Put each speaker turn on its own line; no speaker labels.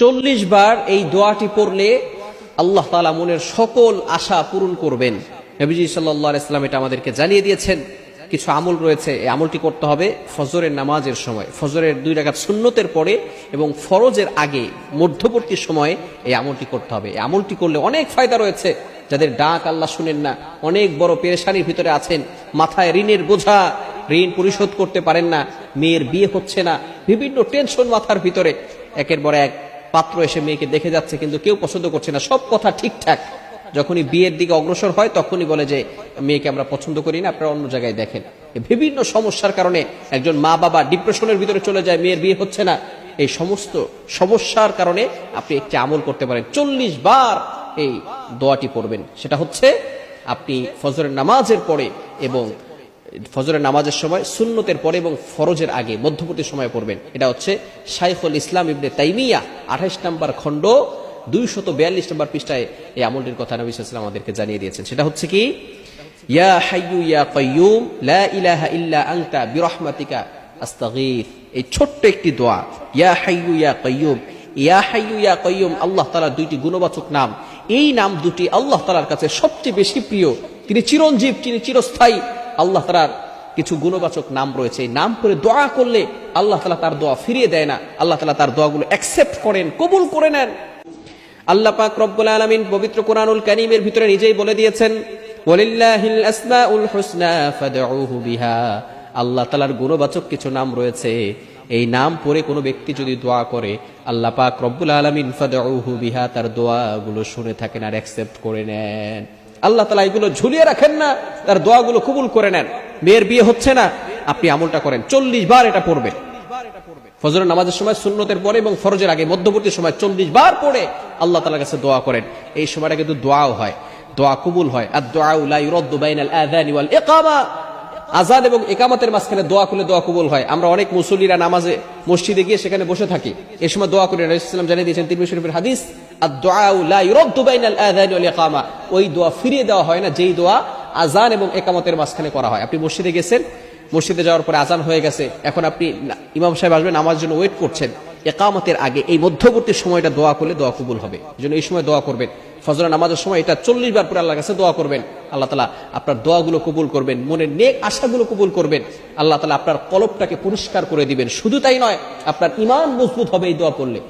40 বার এই দোয়াটি পড়লে আল্লাহ তাআলা মনের সকল আশা পূরণ করবেন। নবীজি সাল্লাল্লাহু আলাইহি ওয়াসাল্লাম এটা আমাদেরকে জানিয়ে দিয়েছেন। কিছু আমল রয়েছে, এই আমলটি করতে হবে ফজরের নামাজের সময়, ফজরের 2 রাকাত সুন্নতের পরে এবং ফরজের আগে মধ্যবর্তী সময়ে এই আমলটি করতে হবে। এই আমলটি করলে অনেক ফায়দা রয়েছে। যাদের ডাক আল্লাহ শুনেন না, অনেক বড় পেরেশানির ভিতরে আছেন, মাথায় ঋণের বোঝা, ঋণ পরিশোধ করতে পারেন না, মেয়ের বিয়ে হচ্ছে না, বিভিন্ন টেনশন মাথার ভিতরে, একের পর এক পাত্র এসে মেয়েকে দেখে যাচ্ছে কিন্তু কেউ পছন্দ করছে না, সব কথা ঠিকঠাক, যখনই বিয়ের দিকে অগ্রসর হয় তখনই বলে যে মেয়েকে আমরা পছন্দ করি না, আপনারা অন্য জায়গায় দেখেন। বিভিন্ন সমস্যার কারণে একজন মা বাবা ডিপ্রেশনের ভিতরে চলে যায়, মেয়ের বিয়ে হচ্ছে না। এই সমস্ত সমস্যার কারণে আপনি একটি আমল করতে পারেন, 40 বার এই দোয়াটি পড়বেন। সেটা হচ্ছে আপনি ফজরের নামাজের পরে এবং ফজরের নামাজের সময়, সুন্নতের পরে এবং ফরজের আগে মধ্যবর্তী সময় পড়বেন। এটা হচ্ছে শাইখুল ইসলাম ইবনে তাইমিয়া 28 নম্বর খণ্ড 242 নম্বর পৃষ্ঠায় এই আমলটির কথা নবী সাল্লাল্লাহু আলাইহি ওয়াসাল্লাম আমাদেরকে জানিয়ে দিয়েছেন। সেটা হচ্ছে কি, ইয়া হাইয়ু ইয়া কাইয়ুম লা ইলাহা ইল্লা আনতা বিরহমাতিকা আস্তাগীথ। এই ছোট্ট একটি দোয়া, ইয়া হাইয়ু ইয়া কাইয়ুম। ইয়া হাইয়ু ইয়া কাইয়ুম আল্লাহ তাআলার দুইটি গুণবাচক নাম। এই নাম দুটি আল্লাহ তাআলার কাছে সবচেয়ে বেশি প্রিয়। তিনি চিরঞ্জীব, তিনি চিরস্থায়ী। আল্লাহ তাআলার কিছু গুণবাচক নাম রয়েছে, এই নাম করে দোয়া করলে আল্লাহ তাআলা তার দোয়া ফিরিয়ে দেয় না, আল্লাহ তাআলা তার দোয়াগুলো অ্যাকসেপ্ট করেন, কবুল করে নেন। আল্লাহ পাক রব্বুল আলামিন পবিত্র কোরআনুল কারীমের ভিতরে নিজেই বলে দিয়েছেন, ওয়ালিল্লাহিল আসমাউল হুসনা ফাদউহু বিহা। আল্লাহ তাআলার গুণবাচক কিছু নাম রয়েছে, এই নাম পড়ে কোনো ব্যক্তি যদি দোয়া করে আল্লাহ পাক রব্বুল আলামিন ফাদউহু বিহা, তার দোয়াগুলো শুনে থাকেন আর অ্যাকসেপ্ট করে নেন। আল্লাহ তাআলা এগুলো ঝুলিয়ে রাখেন না, তার দোয়াগুলো কবুল করে নেন। মেয়ের বিয়ে হচ্ছে না, আপনি আমলটা করেন, 40 বার এটা পড়বেন। ফজরের নামাজের সময়, সুন্নতের পরে এবং ফরজের আগে মধ্যবর্তী সময় 40 বার পড়ে আল্লাহ তাআলার কাছে দোয়া করেন। এই সময়টা কিন্তু দোয়াও হয়, দোয়া কবুল হয়। আদ-দুআউ লা ইউরাদ্দু বাইনাল আযানি ওয়াল ইকামা। আযান এবং ইকামতের মাঝখানে দোয়া করলে দোয়া কবুল হয়। আমরা অনেক মুসল্লিরা নামাজে মসজিদে গিয়ে সেখানে বসে থাকি, এই সময় দোয়া করে। রাসূল সাল্লাল্লাহু আলাইহি ওয়াসাল্লাম জানিয়ে দিয়েছেন তিরমিজি শরীফের হাদিস, আদ-দুআউ লা ইউরাদ্দু বাইনাল আযানি ওয়াল ইকামা। ওই দোয়া ফিরিয়ে দেওয়া হয় না যেই দোয়া আযান এবং ইকামতের মাঝখানে করা হয়। আপনি মসজিদে গেছেন, মসজিদে যাওয়ার পরে আজান হয়ে গেছে, এখন আপনি ইমাম সাহেব আসবেন নামাজের জন্য ওয়েট করছেন, ইকামতের আগে এই মধ্যবর্তী সময়টা দোয়া করলে দোয়া কবুল হবে। এজন্য এই সময় দোয়া করবেন। ফজরের নামাজের সময় এটা 40 বার পরে আল্লাহর কাছে দোয়া করবেন, আল্লাহ তাআলা আপনার দোয়াগুলো কবুল করবেন, মনের নেক আশাগুলো কবুল করবেন। আল্লাহ তাআলা আপনার কলবটাকে পরিষ্কার করে দিবেন। শুধু তাই নয়, আপনার ঈমান মজবুত হবে এই দোয়া পড়লে।